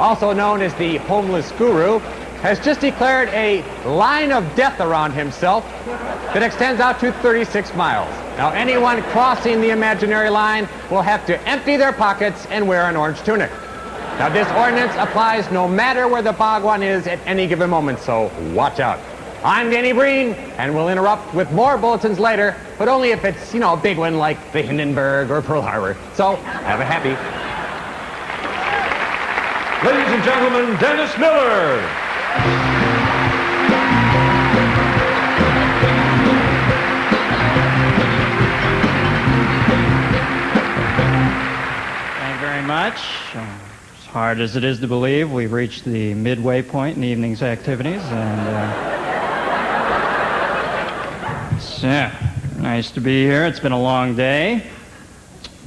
also known as the homeless guru, has just declared a line of death around himself that extends out to 36 miles. Now, anyone crossing the imaginary line will have to empty their pockets and wear an orange tunic. Now, this ordinance applies no matter where the bhagwan is at any given moment, so watch out. I'm Danny Breen, and we'll interrupt with more bulletins later, but only if it's, a big one like the Hindenburg or Pearl Harbor. So, have a happy. Ladies and gentlemen, Dennis Miller. Thank you very much. As hard as it is to believe, we've reached the midway point in the evening's activities, and so nice to be here. It's been a long day.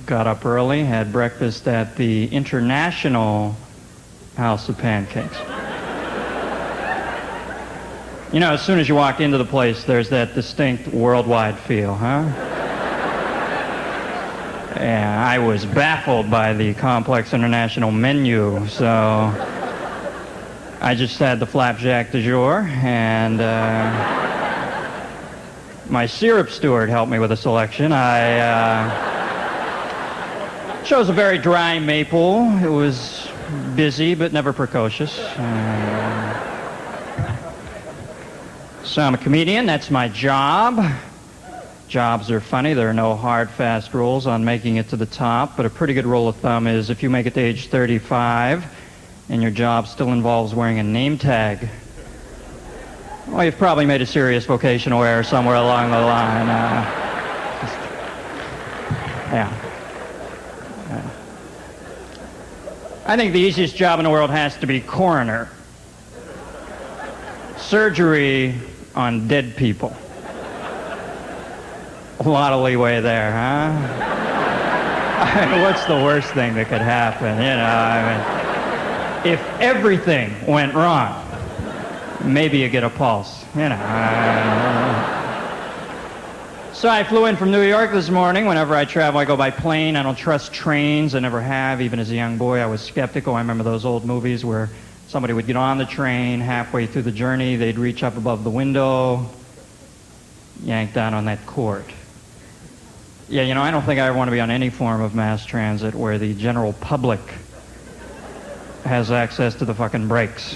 Got up early, had breakfast at the International House of Pancakes. As soon as you walk into the place, there's that distinct worldwide feel, huh? Yeah, I was baffled by the complex international menu, so I just had the flapjack du jour, and my syrup steward helped me with a selection. I chose a very dry maple. It was busy, but never precocious. So I'm a comedian. That's my job. Jobs are funny. There are no hard, fast rules on making it to the top, but a pretty good rule of thumb is if you make it to age 35 and your job still involves wearing a name tag, well, you've probably made a serious vocational error somewhere along the line. I think the easiest job in the world has to be coroner. Surgery on dead people. A lot of leeway there, huh? What's the worst thing that could happen? If everything went wrong, maybe you get a pulse, So I flew in from New York this morning. Whenever I travel, I go by plane. I don't trust trains. I never have. Even as a young boy, I was skeptical. I remember those old movies where somebody would get on the train, halfway through the journey, they'd reach up above the window, yank down on that cord. Yeah, I don't think I ever want to be on any form of mass transit where the general public has access to the fucking brakes.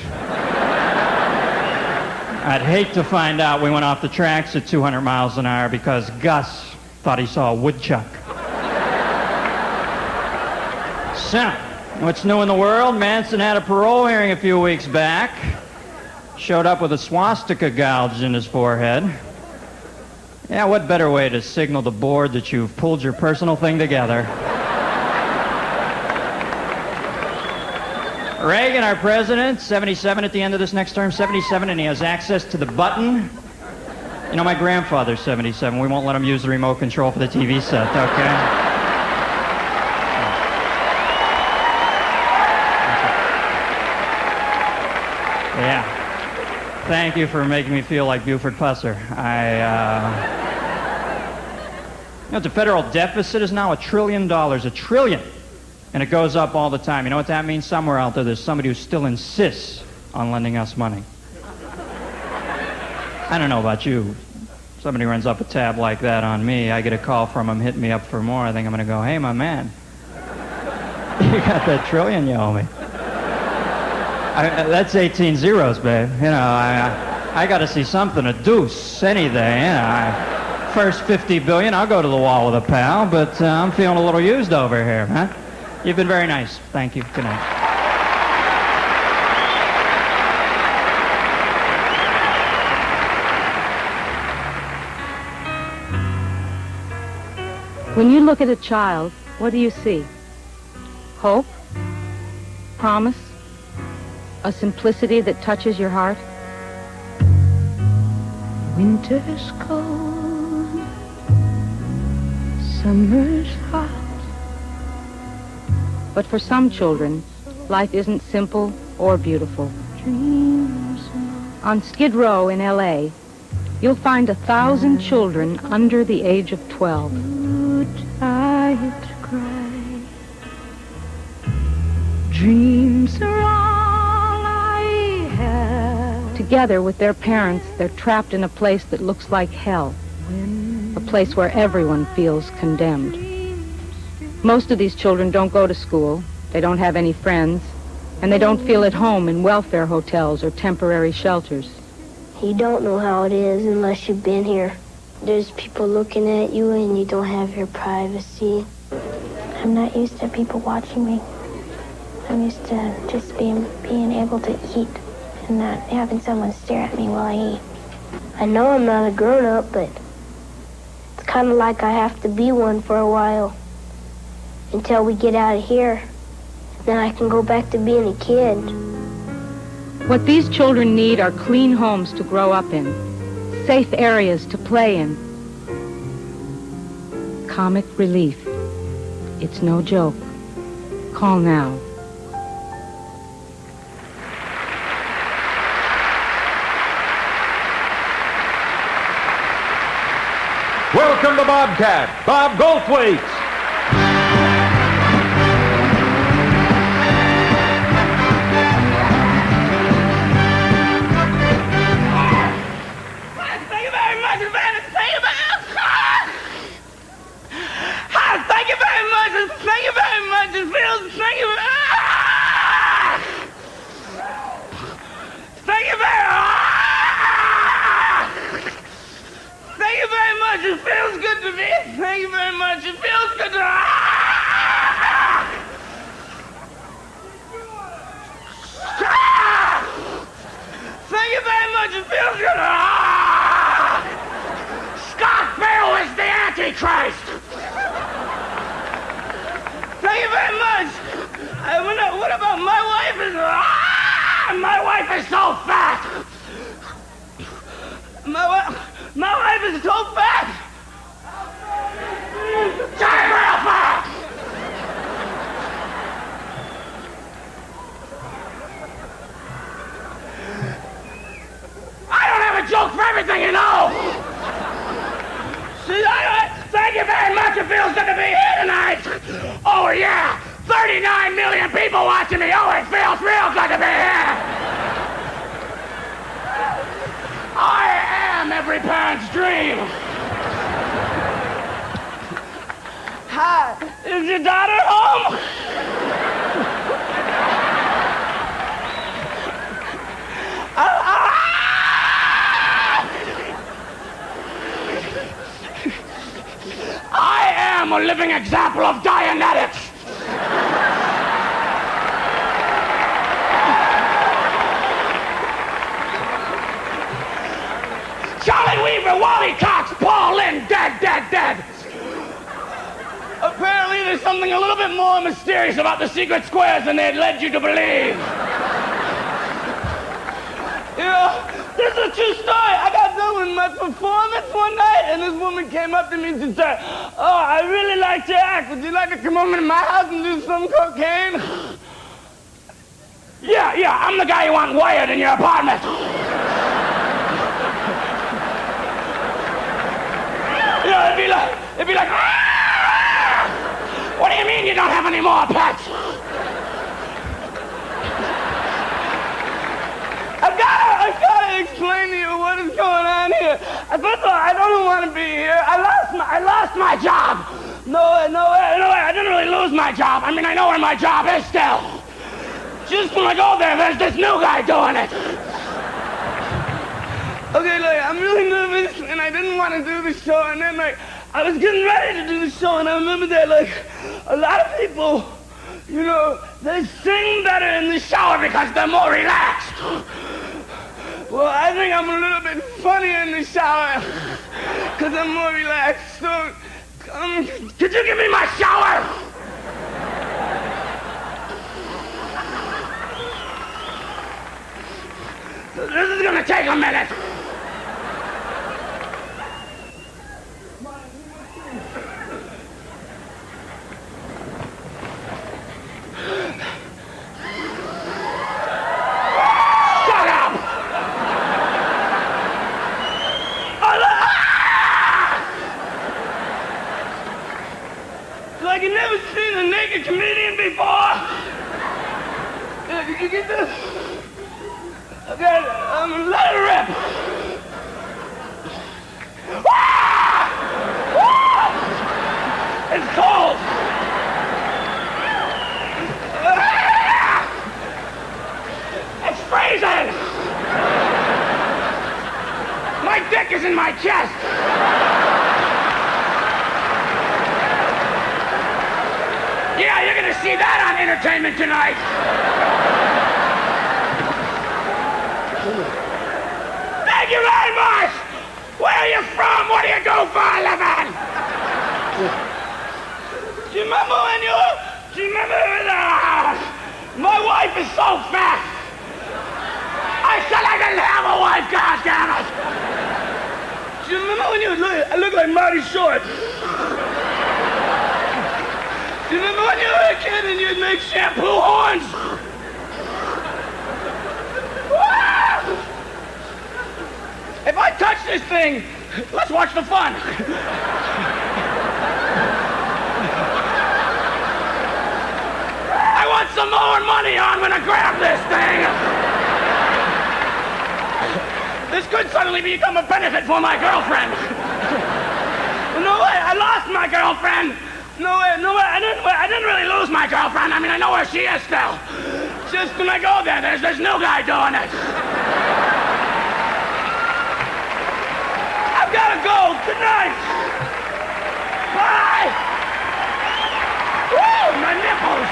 I'd hate to find out we went off the tracks at 200 miles an hour because Gus thought he saw a woodchuck. So, what's new in the world? Manson had a parole hearing a few weeks back. Showed up with a swastika gouged in his forehead. Yeah, what better way to signal the board that you've pulled your personal thing together? Reagan, our president, 77 at the end of this next term, 77, and he has access to the button. My grandfather's 77. We won't let him use the remote control for the TV set, okay? Yeah. Thank you for making me feel like Buford Pusser. The federal deficit is now $1 trillion. $1 trillion. And it goes up all the time. You know what that means? Somewhere out there's somebody who still insists on lending us money. I don't know about you. Somebody runs up a tab like that on me, I get a call from him hitting me up for more. I think I'm going to go, hey, my man, you got that trillion you owe me. That's 18 zeros, babe. I got to see something, a deuce, anything. First 50 billion, I'll go to the wall with a pal, but I'm feeling a little used over here, huh? You've been very nice. Thank you. Good night. When you look at a child, what do you see? Hope? Promise? A simplicity that touches your heart? Winter's cold, summer's hot. But for some children, life isn't simple or beautiful. On Skid Row in L.A., you'll find 1,000 children under the age of 12. Dreams are all I have. Together with their parents, they're trapped in a place that looks like hell. A place where everyone feels condemned. Most of these children don't go to school. They don't have any friends. And they don't feel at home in welfare hotels or temporary shelters. You don't know how it is unless you've been here. There's people looking at you and you don't have your privacy. I'm not used to people watching me. I'm used to just being able to eat and not having someone stare at me while I eat. I know I'm not a grown-up, but it's kind of like I have to be one for a while until we get out of here. Then I can go back to being a kid. What these children need are clean homes to grow up in, safe areas to play in. Comic relief. It's no joke. Call now. Welcome to Bobcat, Bob Goldthwait. Thank you very much, man. Thank you very much. Thank you very much. Thank you very much. It feels. Thank you. Thank you very much. Thank you very much. It feels good to me. Thank you very much. It feels good to. Thank you very much. It feels good. Scott Bale is the Antichrist. Thank you very much. What about my wife? My wife is so fat. My wife is so fat. She's real fat. I don't have a joke for everything, you know. See, thank you very much. It feels good to be here tonight. Oh, yeah. 39 million people watching me. Oh, it feels real good to be here. I am every parent's dream. Hi, is your daughter home? I am a living example of Dianetics. Charlie Weaver, Wally Cox, Paul Lynn, dead. Apparently there's something a little bit more mysterious about the secret squares than they had led you to believe. You know, this is a true story. I got done with my performance one night, and this woman came up to me and said, "Oh, I really liked your act. Would you like to come over to my house and do some cocaine?" Yeah, I'm the guy you want wired in your apartment. You know, it'd be like, "Ah! What do you mean you don't have any more pets?" I've gotta explain to you what is going on here. First of all, I don't want to be here. I lost my job. No, I didn't really lose my job. I mean, I know where my job is still. Just when I go there's this new guy doing it. Okay, look, I'm really nervous, and I didn't want to do the show, and then, I was getting ready to do the show, and I remember that, a lot of people, you know, they sing better in the shower because they're more relaxed. Well, I think I'm a little bit funnier in the shower because I'm more relaxed. So, could you give me my shower? This is gonna take a minute. Shut up! Like you never seen a naked comedian before? Did you get this? Okay, let it rip. Ah! Ah! It's cold. Ah! It's freezing. My dick is in my chest. Yeah, you're gonna see that on Entertainment Tonight. Thank you very much. Where are you from? What do you do for a living? Do you remember when you? Do you remember my wife is so fat. I said I didn't have a wife. God damn it. Do you remember when I look like Marty Short? Do you remember when you were a kid and you'd make shampoo horns? If I touch this thing, let's watch the fun. I want some more money. I'm gonna grab this thing. This could suddenly become a benefit for my girlfriend. No way, I lost my girlfriend. No way, I didn't really lose my girlfriend. I mean, I know where she is still. Just when I go there, there's this new guy doing it. I've gotta go. Good night. Bye. Woo, my nipples.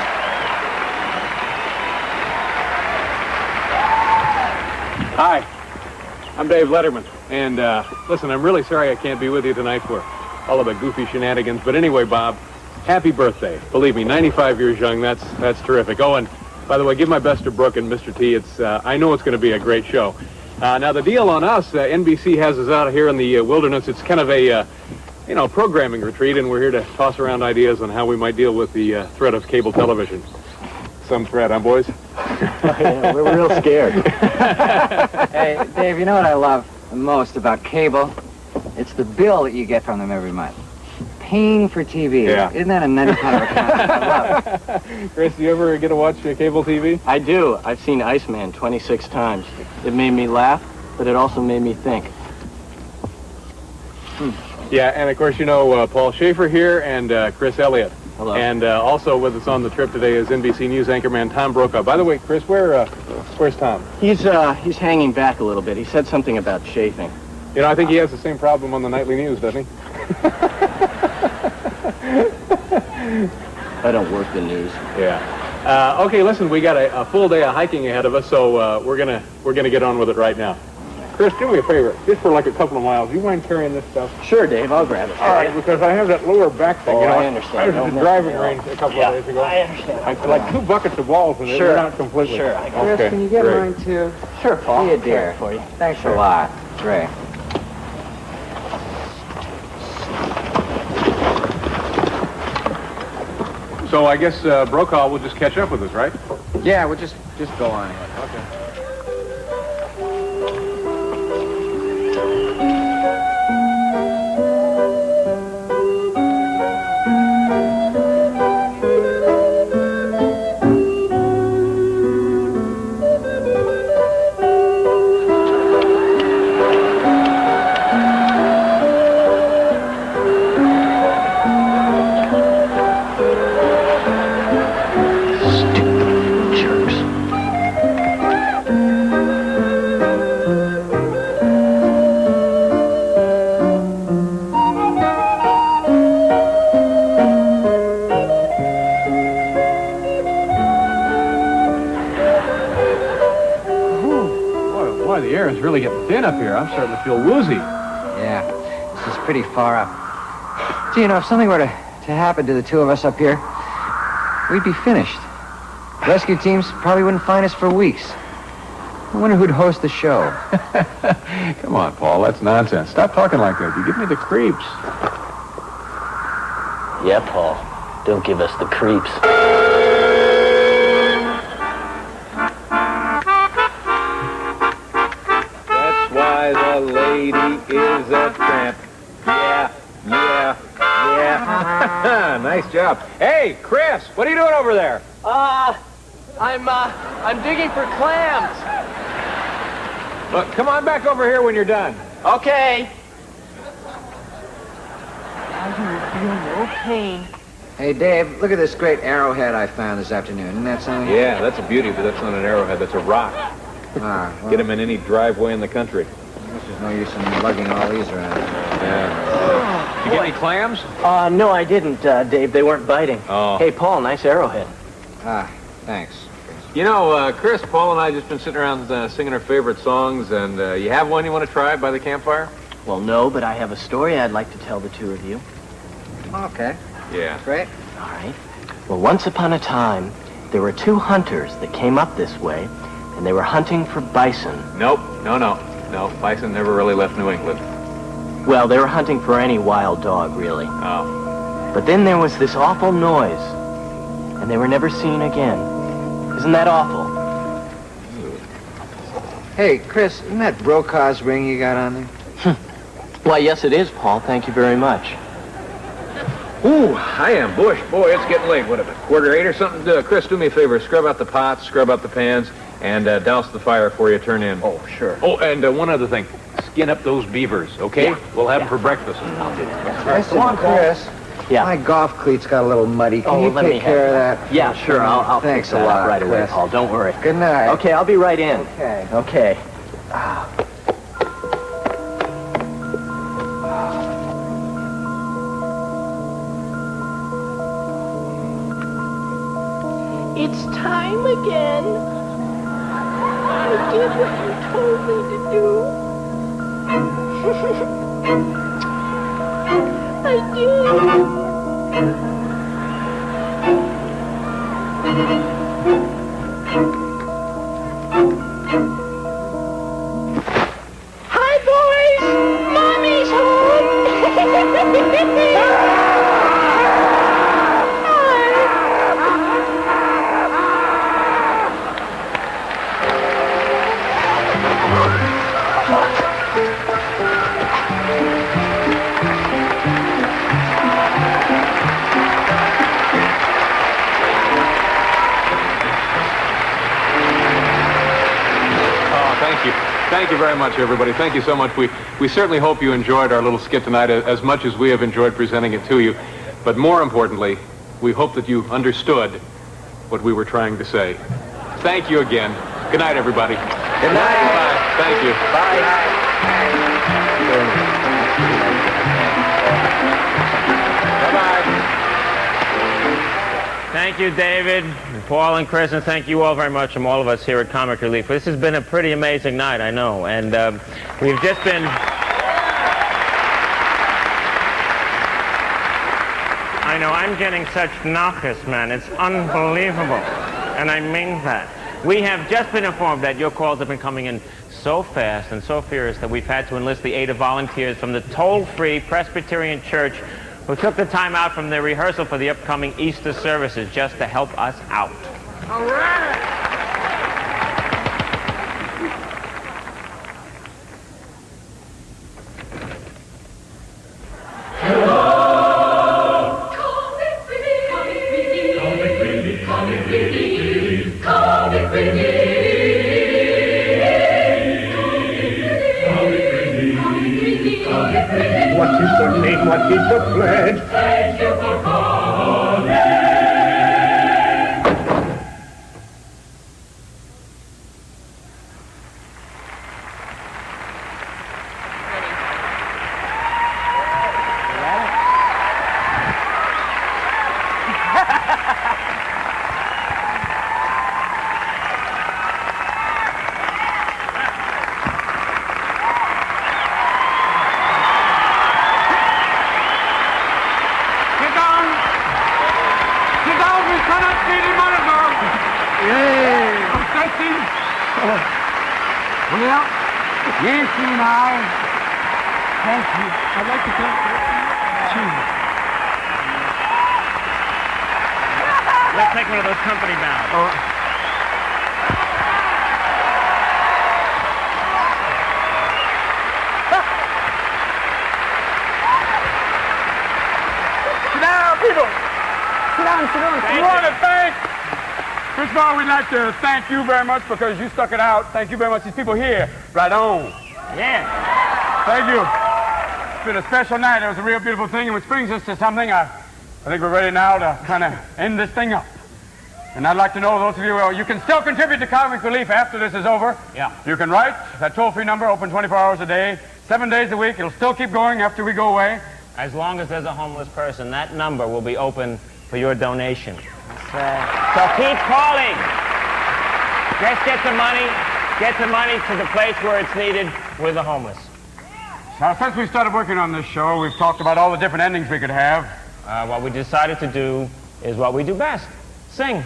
Hi, I'm Dave Letterman, and listen, I'm really sorry I can't be with you tonight for all of the goofy shenanigans, but anyway, Bob, happy birthday. Believe me, 95 years young, that's terrific. Oh, and by the way, give my best to Brooke and Mr. T. I know it's going to be a great show. Now, the deal on us, NBC has us out here in the wilderness. It's kind of a, programming retreat, and we're here to toss around ideas on how we might deal with the threat of cable television. Some threat, huh, boys? Yeah, we're real scared. Hey, Dave, you know what I love the most about cable? It's the bill that you get from them every month. Paying for TV. Yeah. Isn't that a nice kind of a concept? I love it. Chris, do you ever get to watch cable TV? I do. I've seen Iceman 26 times. It made me laugh, but it also made me think. Yeah, and of course, Paul Schaefer here and Chris Elliott. Hello. And also with us on the trip today is NBC News anchorman Tom Brokaw. By the way, Chris, where's Tom? He's hanging back a little bit. He said something about chafing. I think he has the same problem on the nightly news, doesn't he? I don't work the news. Yeah. Okay, listen, we got a full day of hiking ahead of us, so we're gonna get on with it right now. Chris, do me a favor, just for like a couple of miles. You mind carrying this stuff? Sure, Dave. I'll grab it. All right, because I have that lower back thing. Oh, I understand. I was at the driving range a couple of days ago. I understand. I put like 2 buckets of balls in it. Sure. They're not completely. Sure. Chris, Okay, can you get great. mine too? Sure, Paul. Be a dear. For you. Thanks a lot, Ray. So I guess Brokaw will just catch up with us, right? Yeah, we'll just go on ahead. Okay. Boy, the air is really getting thin up here. I'm starting to feel woozy. Yeah, this is pretty far up. Gee, if something were to happen to the two of us up here, we'd be finished. Rescue teams probably wouldn't find us for weeks. I wonder who'd host the show. Come on, Paul, that's nonsense. Stop talking like that. You give me the creeps. Yeah, Paul. Don't give us the creeps. That's why the lady is a tramp. Yeah. Nice job. Hey, Chris, what are you doing over there? I'm I'm digging for clams. Look, come on back over here when you're done. Okay. I feel no pain. Hey, Dave, look at this great arrowhead I found this afternoon. Isn't that something? Yeah, that's a beauty, but that's not an arrowhead. That's a rock. Ah, well, Get them in any driveway in the country. there's no use in lugging all these around. Yeah. You get any clams? No, I didn't, Dave. They weren't biting. Oh. Hey, Paul, nice arrowhead. Ah, thanks. You know, Chris, Paul, and I just been sitting around singing our favorite songs, and you have one you want to try by the campfire? Well, no, but I have a story I'd like to tell the two of you. Okay, Yeah. great. All right. Well, once upon a time, there were two hunters that came up this way, and they were hunting for bison. Nope. No. Bison never really left New England. Well, they were hunting for any wild dog, really. Oh. But then there was this awful noise, and they were never seen again. Isn't that awful? Hey, Chris, isn't that Brokaw's ring you got on there? Why, yes, it is, Paul. Thank you very much. Ooh, I am Bush. Boy, it's getting late. What, about 7:45 or something? Chris, do me a favor. Scrub out the pots, scrub out the pans, and douse the fire before you turn in. Oh, sure. Oh, and one other thing. Skin up those beavers, okay? Yeah. We'll have them for breakfast. Listen, Chris. Yeah. My golf cleats got a little muddy. Can you let me take care of that? Yeah, sure. I'll Thanks fix a that lot, up right away, Chris. Paul. Don't worry. Good night. Okay, I'll be right in. Okay. Okay. It's time again. I did what you told me to do. I did. Hi, boys. Mommy's home. Thank you very much, everybody. Thank you so much. We certainly hope you enjoyed our little skit tonight as much as we have enjoyed presenting it to you. But more importantly, we hope that you understood what we were trying to say. Thank you again. Good night, everybody. Good night. Bye. Thank you. Bye. Bye-bye. Thank you, David, and Paul, and Chris, and thank you all very much from all of us here at Comic Relief. This has been a pretty amazing night, I know, and we've just been... I know, I'm getting such knockers, man. It's unbelievable, and I mean that. We have just been informed that your calls have been coming in so fast and so furious that we've had to enlist the aid of volunteers from the toll-free Presbyterian Church who took the time out from their rehearsal for the upcoming Easter services just to help us out. All right. What is the name? What is the pledge? Thank you for calling. Well, Nancy and I, thank you. I'd like to thank you. Let's take one of those company bows. Sit down, people. Sit down, sit down. Thank We you. want to thank Chris of all, we'd like to thank you very much because you stuck it out. Thank you very much. These people here, right on. Yeah. Thank you. It's been a special night. It was a real beautiful thing, and which brings us to something I think we're ready now to kind of end this thing up. And I'd like to know, those of you, you can still contribute to comic relief after this is over. Yeah. You can write. That toll-free number, open 24 hours a day, 7 days a week. It'll still keep going after we go away. As long as there's a homeless person, that number will be open for your donation. So keep calling. Just get the money to the place where it's needed with the homeless. Now, since we started working on this show, we've talked about all the different endings we could have. What we decided to do is what we do best. Sing.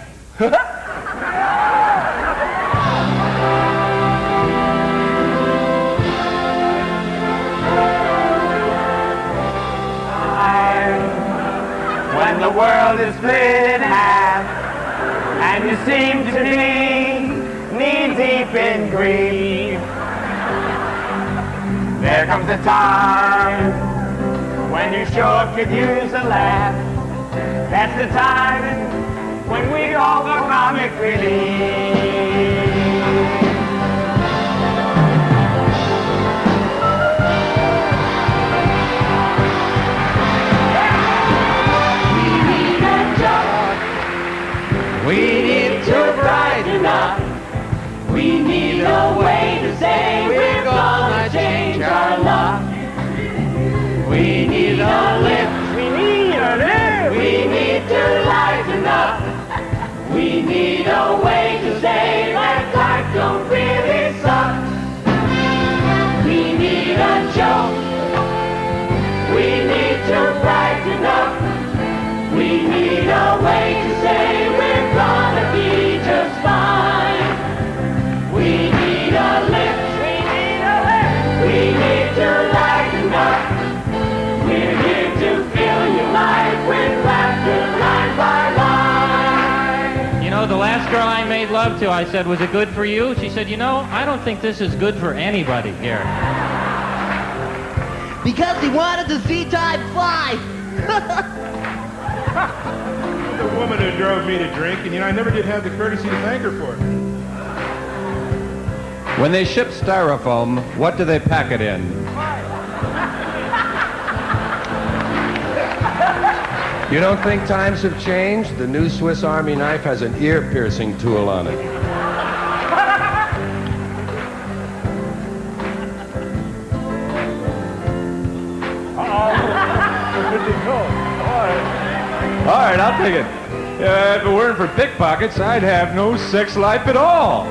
When the world is split in half and you seem to be knee-deep in grief, there comes a time when you sure could use a laugh. That's the time when we all go comic relief. We need to brighten up. We need a way to say we're gonna change our luck. We need a lift. We need a lift. We need to lighten up. We need a way to say that life don't really suck. We need a joke. We need to brighten up. We need a way to say we're gonna be just fine. We need a lift. We need a lift. We need to lighten up. We're here to fill your life with laughter line by line. You know, the last girl I made love to, I said, was it good for you? She said, you know, I don't think this is good for anybody, Gary. Because he wanted to see time fly. The woman who drove me to drink, and I never did have the courtesy to thank her for it. When they ship styrofoam, what do they pack it in? You don't think times have changed? The new Swiss Army knife has an ear-piercing tool on it. All right, I'll take it. If it weren't for pickpockets, I'd have no sex life at all.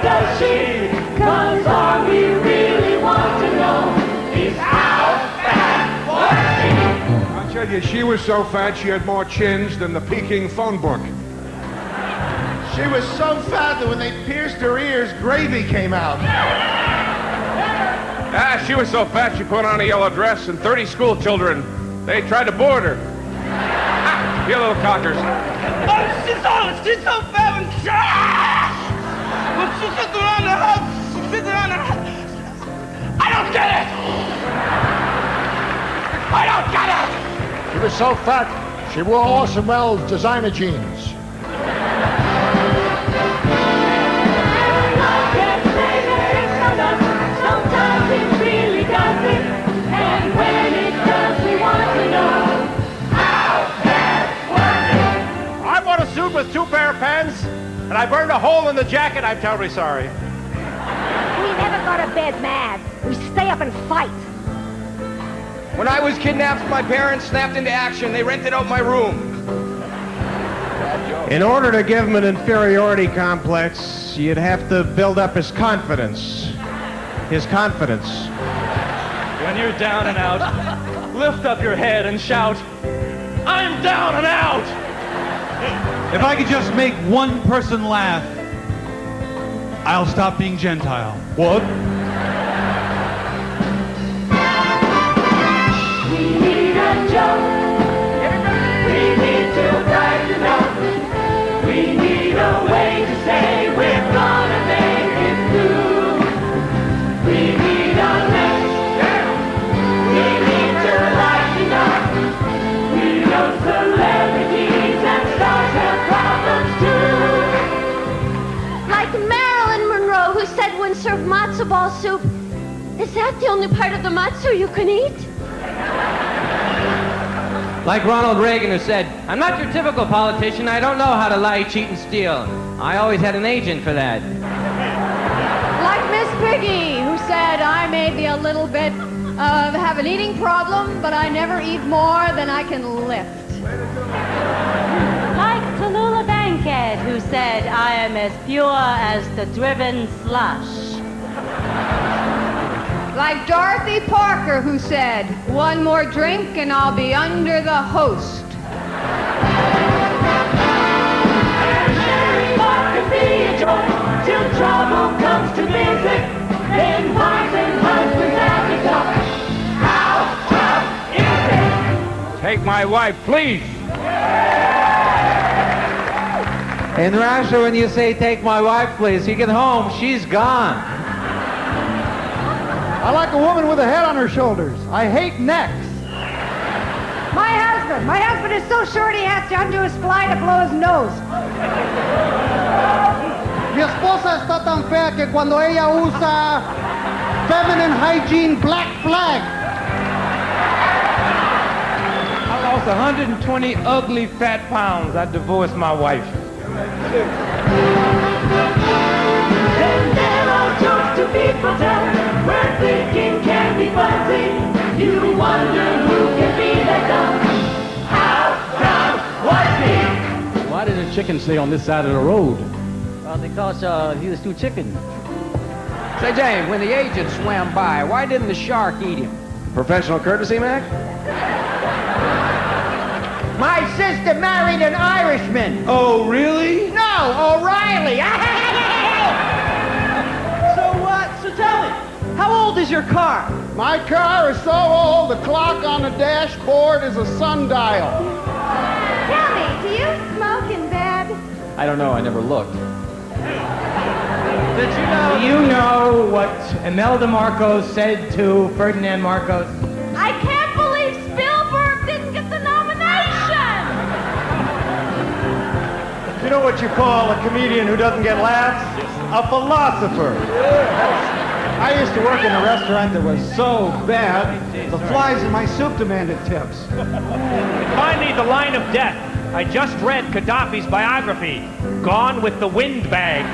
Does she? 'Cause all we really want to know is how fat was she? I tell you, she was so fat she had more chins than the Peking phone book. She was so fat that when they pierced her ears, gravy came out. She was so fat she put on a yellow dress, and 30 school children, they tried to board her. You little cockers. Oh, she's so fat and when she sits around the house, I don't get it! I don't get it! She was so fat, she wore Orson Welles designer jeans. Sometimes it really does it, and when it does, we want to know how fast was it? I bought a suit with 2 pair of pants, and I burned a hole in the jacket. I'm terribly sorry. We never go to bed mad. We stay up and fight. When I was kidnapped, my parents snapped into action. They rented out my room. In order to give him an inferiority complex, you'd have to build up his confidence. His confidence. When you're down and out, lift up your head and shout, I'm down and out! If I could just make one person laugh, I'll stop being Gentile. What? We need a joke. We need to brighten up. We need a way to say we're gonna make it through. We need a lift. matzo ball soup. Is that the only part of the matzo you can eat? Like Ronald Reagan, who said, "I'm not your typical politician. I don't know how to lie, cheat, and steal. I always had an agent for that." Like Miss Piggy, who said, "I may be a little bit have an eating problem, but I never eat more than I can lift." Like Tallulah Bankhead, who said, "I am as pure as the driven slush." Like Dorothy Parker, who said, "One more drink and I'll be under the host." Till trouble comes to visit, then wives and husbands have to talk. How tough is it? Take my wife, please. In Russia, when you say, "Take my wife, please," you get home, she's gone. I like a woman with a head on her shoulders. I hate necks. My husband is so short he has to undo his fly to blow his nose. Mi esposa está tan fea que cuando ella usa feminine hygiene black flag. I lost 120 ugly fat pounds. I divorced my wife. Then there are jokes to people tell, where thinking can be fuzzy. You wonder who can be that dumb. How dumb was he? Why did a chicken stay on this side of the road? Because he was too chicken. Say, James, when the agent swam by, why didn't the shark eat him? Professional courtesy, Mac? My sister married an Irishman. Oh, really? No, O'Reilly. So tell me, how old is your car? My car is so old, the clock on the dashboard is a sundial. Tell me, do you smoke in bed? I don't know. I never looked. Did you know? Do you know what Imelda Marcos said to Ferdinand Marcos? I can't believe Spielberg didn't get the nomination! You know what you call a comedian who doesn't get laughs? A philosopher. I used to work in a restaurant that was so bad, the flies in my soup demanded tips. Finally, the line of death. I just read Gaddafi's biography, Gone with the Windbag.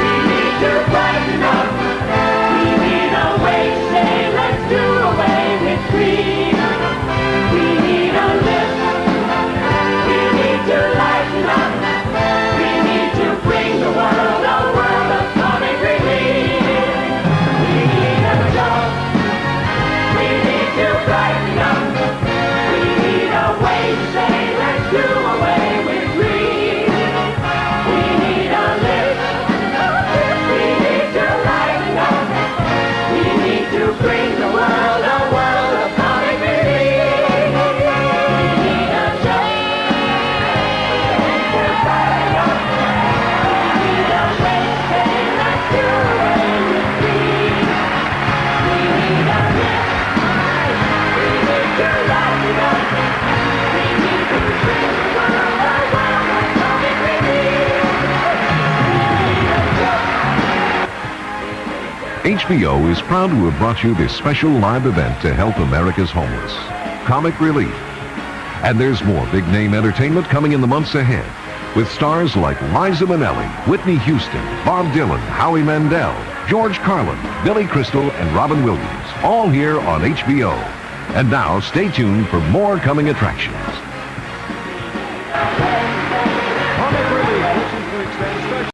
We need to brighten up. We need a way to say, let's do away with greed. We need a lift. We need to lighten up. We need to bring the world a world of comic relief. We need a job. We need to brighten up. We need a way to say, let's do away with greed. We need a lift. We need to lighten up. We need to bring the world a world of comic relief. We need a job. We're brighten up. We need a way to say, let's do away with greed. We need a lift. We need to lighten up. We need to bring the world a world of comic relief. HBO is proud to have brought you this special live event to help America's homeless. Comic Relief. And there's more big-name entertainment coming in the months ahead, with stars like Liza Minnelli, Whitney Houston, Bob Dylan, Howie Mandel, George Carlin, Billy Crystal, and Robin Williams, all here on HBO. And now, stay tuned for more coming attractions.